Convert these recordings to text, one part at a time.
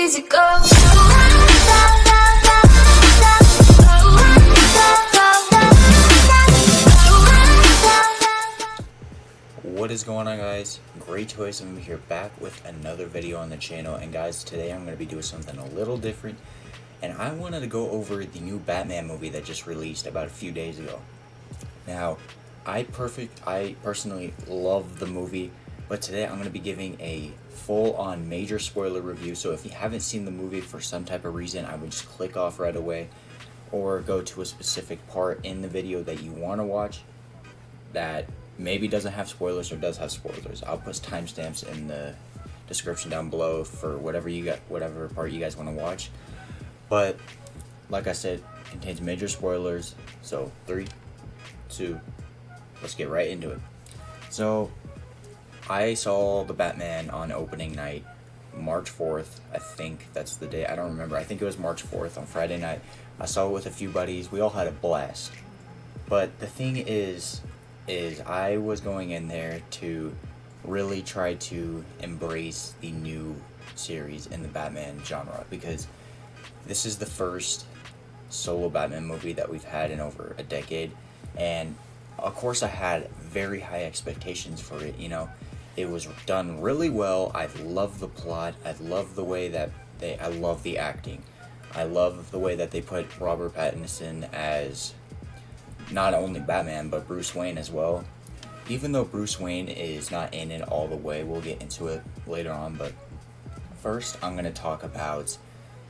easy go. What is going on, guys? Great Toys. I'm here back with another video on the channel, and guys, today I'm going to be doing something a little different, and I wanted to go over the new Batman movie that just released about a few days ago. Now, I personally love the movie, but today I'm going to be giving a full-on major spoiler review. So if you haven't seen the movie for some type of reason, I would just click off right away or go to a specific part in the video that you want to watch that maybe doesn't have spoilers or does have spoilers. I'll put timestamps in the description down below for whatever part you guys want to watch. But like I said, it contains major spoilers. So 3, 2, let's get right into it. So I saw the Batman on opening night, March 4th. I think that's the day. I don't remember. I think it was March 4th on Friday night. I saw it with a few buddies. We all had a blast. But the thing is I was going in there to really try to embrace the new series in the Batman genre, because this is the first solo Batman movie that we've had in over a decade, and of course I had very high expectations for it. You know, it was done really well. I love the plot. I love the way that I love the acting. I love the way that they put Robert Pattinson as not only Batman, but Bruce Wayne as well. Even though Bruce Wayne is not in it all the way, we'll get into it later on, but first I'm going to talk about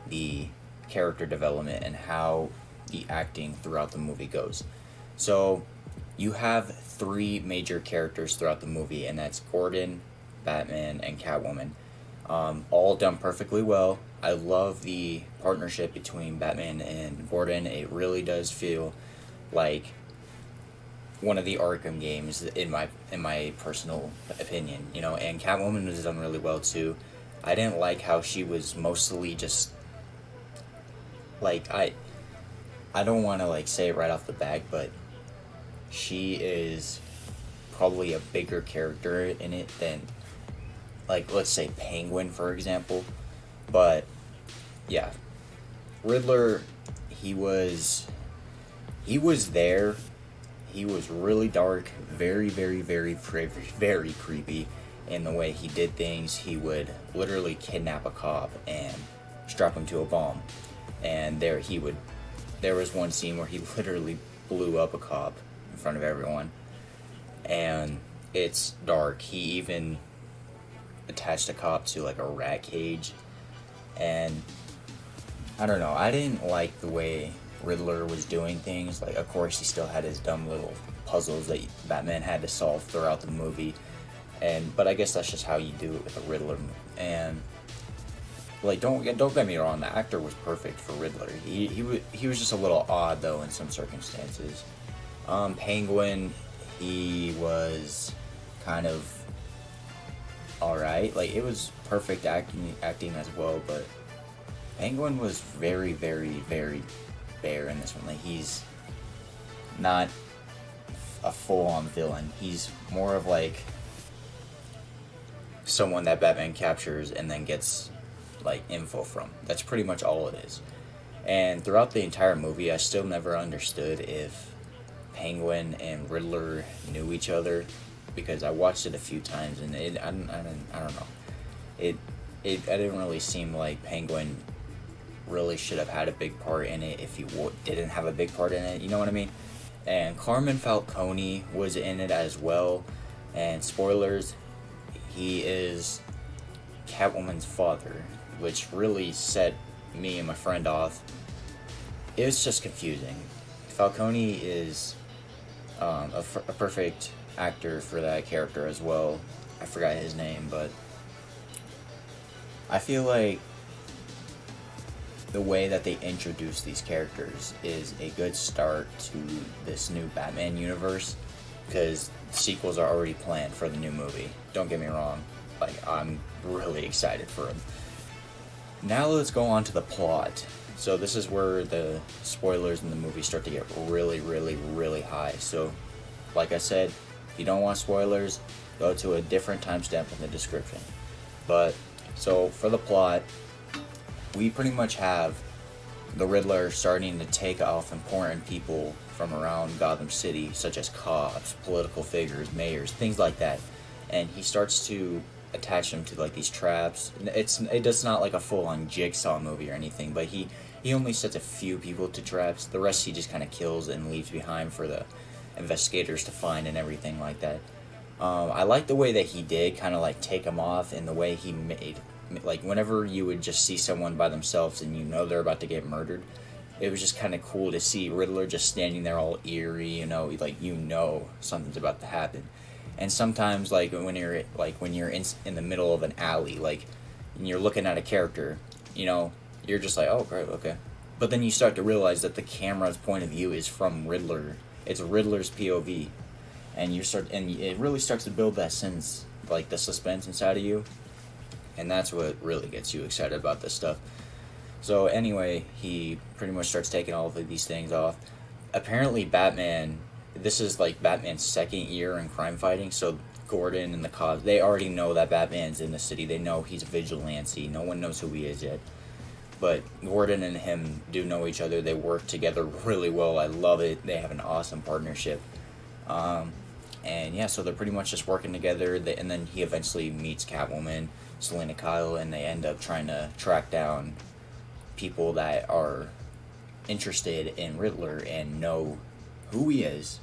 the character development and how the acting throughout the movie goes. So you have 3 major characters throughout the movie, and that's Gordon, Batman, and Catwoman. All done perfectly well. I love the partnership between Batman and Gordon. It really does feel like one of the Arkham games in my personal opinion, you know. And Catwoman was done really well too. I didn't like how she was mostly just like, I don't want to like say it right off the bat, but she is probably a bigger character in it than, like, let's say Penguin, for example. But yeah, Riddler, he was there. He was really dark, very, very, very, very, very creepy in the way he did things. He would literally kidnap a cop and strap him to a bomb. And there was one scene where he literally blew up a cop in front of everyone. And it's dark. He even attached a cop to like a rat cage. And I don't know, I didn't like the way Riddler was doing things. Like, of course, he still had his dumb little puzzles that Batman had to solve throughout the movie, but I guess that's just how you do it with a Riddler. And like, don't get me wrong, the actor was perfect for Riddler. He was just a little odd though in some circumstances. Penguin, he was kind of alright. Like, it was perfect acting as well, but Penguin was very, very, very bare in this one. Like, he's not a full-on villain. He's more of like someone that Batman captures and then gets like info from. That's pretty much all it is. And throughout the entire movie, I still never understood if Penguin and Riddler knew each other, because I watched it a few times and I don't know. It didn't really seem like Penguin really should have had a big part in it if he didn't have a big part in it, you know what I mean? And Carmine Falcone was in it as well, and spoilers, he is Catwoman's father, which really set me and my friend off. It was just confusing. Falcone is a perfect actor for that character as well. I forgot his name, but I feel like the way that they introduce these characters is a good start to this new Batman universe, because sequels are already planned for the new movie. Don't get me wrong, like, I'm really excited for them. Now let's go on to the plot. So this is where the spoilers in the movie start to get really, really, really high. So like I said, if you don't want spoilers, go to a different timestamp in the description. But so for the plot, we pretty much have the Riddler starting to take off important people from around Gotham City, such as cops, political figures, mayors, things like that, and he starts to attach them to like these traps. It's not like a full on Jigsaw movie or anything, but he only sets a few people to traps. The rest he just kind of kills and leaves behind for the investigators to find and everything like that. I like the way that he did kind of like take them off, and the way he made, like, whenever you would just see someone by themselves and you know they're about to get murdered, it was just kind of cool to see Riddler just standing there all eerie, like something's about to happen. And sometimes like when you're in the middle of an alley, like, and you're looking at a character, you're just like, oh great, okay. But then you start to realize that the camera's point of view is from Riddler. It's Riddler's POV, and it really starts to build that sense, like the suspense inside of you, and that's what really gets you excited about this stuff. So anyway, he pretty much starts taking all of these things off. Apparently this is like Batman's second year in crime fighting, so Gordon and the cops, they already know that Batman's in the city. They know he's a vigilante. No one knows who he is yet. But Gordon and him do know each other. They work together really well. I love it. They have an awesome partnership. And yeah, so they're pretty much just working together. And then he eventually meets Catwoman, Selena Kyle, and they end up trying to track down people that are interested in Riddler and know who he is,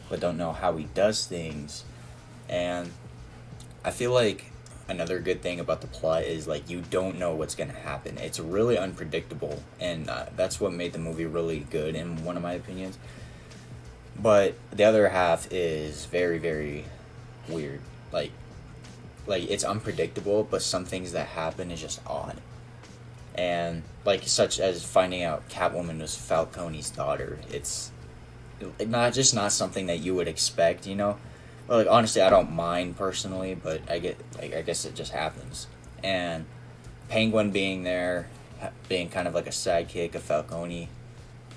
but don't know how he does things. And I feel like another good thing about the plot is, like, you don't know what's going to happen. It's really unpredictable, and that's what made the movie really good in one of my opinions. But the other half is very, very weird. Like it's unpredictable, but some things that happen is just odd. And like, such as finding out Catwoman was Falcone's daughter. It's not something that you would expect, Well, like, honestly, I don't mind personally, but I guess it just happens. And Penguin being there, being kind of like a sidekick of Falcone,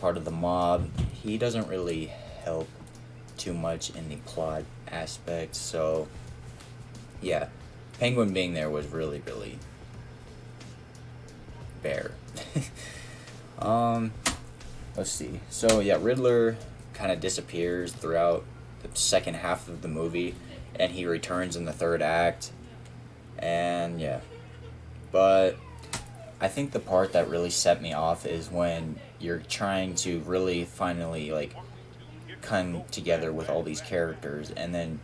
part of the mob, he doesn't really help too much in the plot aspect. So yeah, Penguin being there was really, really bare. Let's see. So yeah, Riddler kind of disappears throughout the second half of the movie, and he returns in the third act. And yeah, but I think the part that really set me off is when you're trying to really finally, like, come together with all these characters, and then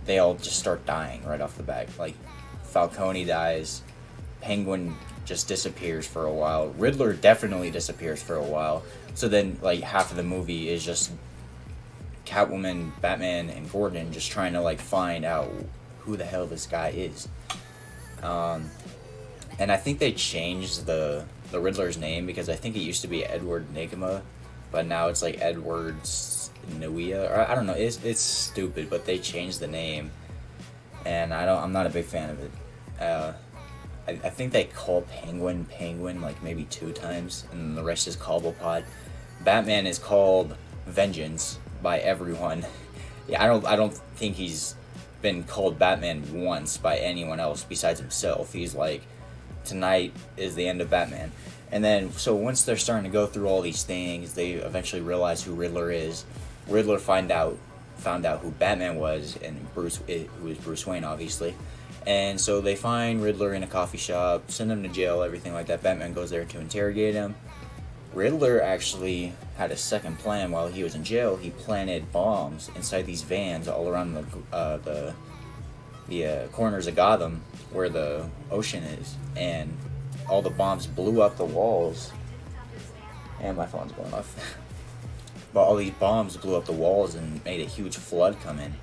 they all just start dying right off the bat. Like, Falcone dies, Penguin just disappears for a while, Riddler definitely disappears for a while. So then, like, half of the movie is just Catwoman, Batman, and Gordon just trying to, like, find out who the hell this guy is. And I think they changed the Riddler's name, because I think it used to be Edward Nygma, but now it's like Edward Nuia, or I don't know. It's stupid, but they changed the name, and I'm not a big fan of it. I think they call Penguin like maybe 2 times, and the rest is Cobblepot. Batman is called Vengeance by everyone. Yeah, I don't think he's been called Batman once by anyone else besides himself. He's like, tonight is the end of Batman. And then, so once they're starting to go through all these things, they eventually realize who Riddler is. Riddler found out who Batman was, and who is Bruce Wayne, obviously. And so they find Riddler in a coffee shop, send him to jail, everything like that. Batman goes there to interrogate him. Riddler actually had a second plan while he was in jail. He planted bombs inside these vans all around the corners of Gotham, where the ocean is, and all the bombs blew up the walls. And my phone's going off. But all these bombs blew up the walls and made a huge flood come in.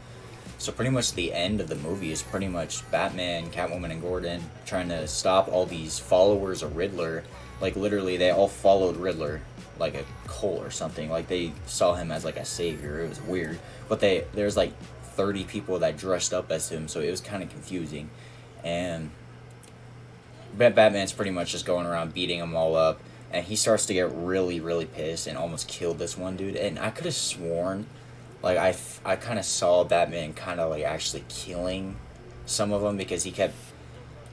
So pretty much the end of the movie is pretty much Batman, Catwoman, and Gordon trying to stop all these followers of Riddler. Like, literally, they all followed Riddler like a cult or something. Like, they saw him as like a savior. It was weird. But there's like 30 people that dressed up as him, so it was kind of confusing. And Batman's pretty much just going around beating them all up, and he starts to get really, really pissed and almost killed this one dude. And I could have sworn, like, I kind of saw Batman kind of like actually killing some of them, because he kept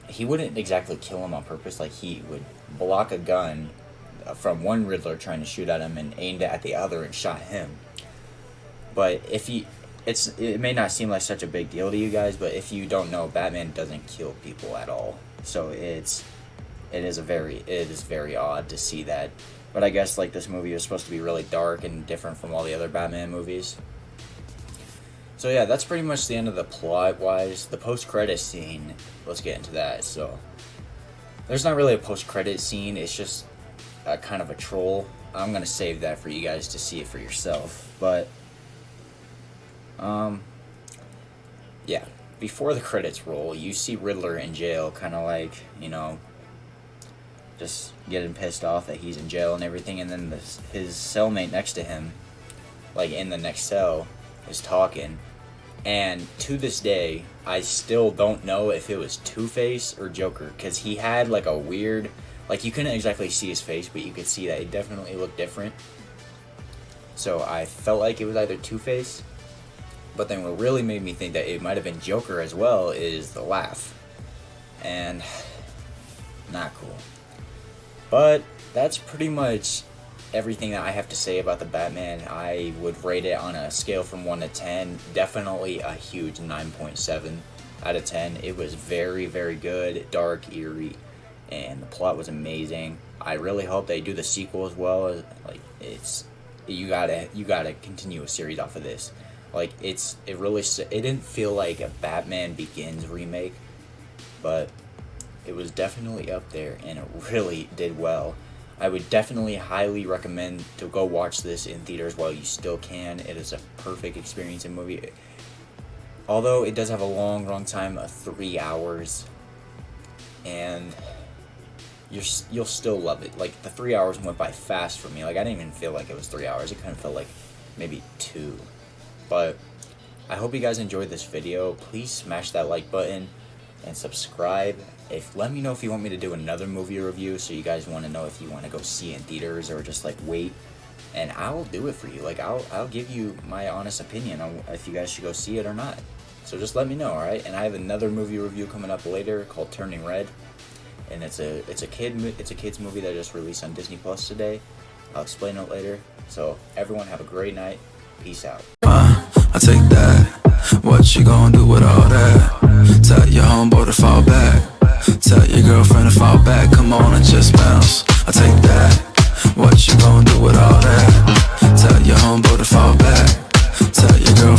he wouldn't exactly kill him on purpose. Like, he would block a gun from one Riddler trying to shoot at him and aimed it at the other and shot him. But it may not seem like such a big deal to you guys, but if you don't know, Batman doesn't kill people at all. So it is very odd to see that. But I guess like this movie was supposed to be really dark and different from all the other Batman movies. So yeah, that's pretty much the end of the plot wise. The post-credit scene, let's get into that. So there's not really a post-credit scene, it's just kind of a troll. I'm gonna save that for you guys to see it for yourself. But yeah, before the credits roll, you see Riddler in jail, kind of like, you know, just getting pissed off that he's in jail and everything, and then his cellmate next to him, like in the next cell, is talking. And to this day, I still don't know if it was Two-Face or Joker, because he had like a weird, like you couldn't exactly see his face, but you could see that it definitely looked different. So I felt like it was either Two-Face, but then what really made me think that it might have been Joker as well is the laugh. And not cool. But that's pretty much everything that I have to say about the Batman. I would rate it on a scale from 1 to 10, definitely a huge 9.7 out of 10. It was very, very good, dark, eerie, and the plot was amazing. I really hope they do the sequel as well. Like, you gotta continue a series off of this. Like, it didn't feel like a Batman Begins remake, but it was definitely up there, and it really did well. I would definitely highly recommend to go watch this in theaters while you still can. It is a perfect experience in movie. Although it does have a long time of 3 hours, and you'll still love it. Like, the 3 hours went by fast for me. Like, I didn't even feel like it was 3 hours. It kind of felt like maybe 2. But I hope you guys enjoyed this video. Please smash that like button and subscribe. Let me know if you want me to do another movie review, so you guys want to know if you want to go see it in theaters or just like wait, and I'll do it for you. Like, I'll give you my honest opinion on if you guys should go see it or not. So just let me know, alright? And I have another movie review coming up later called Turning Red, and it's a kids movie that just released on Disney Plus today. I'll explain it later. So everyone have a great night. Peace out. I take that. What you gonna do with all that? Tell your homeboy to fall back. Tell your girlfriend to fall back. Come on and just bounce. I take that. What you gonna do with all that? Tell your homeboy to fall back. Tell your girlfriend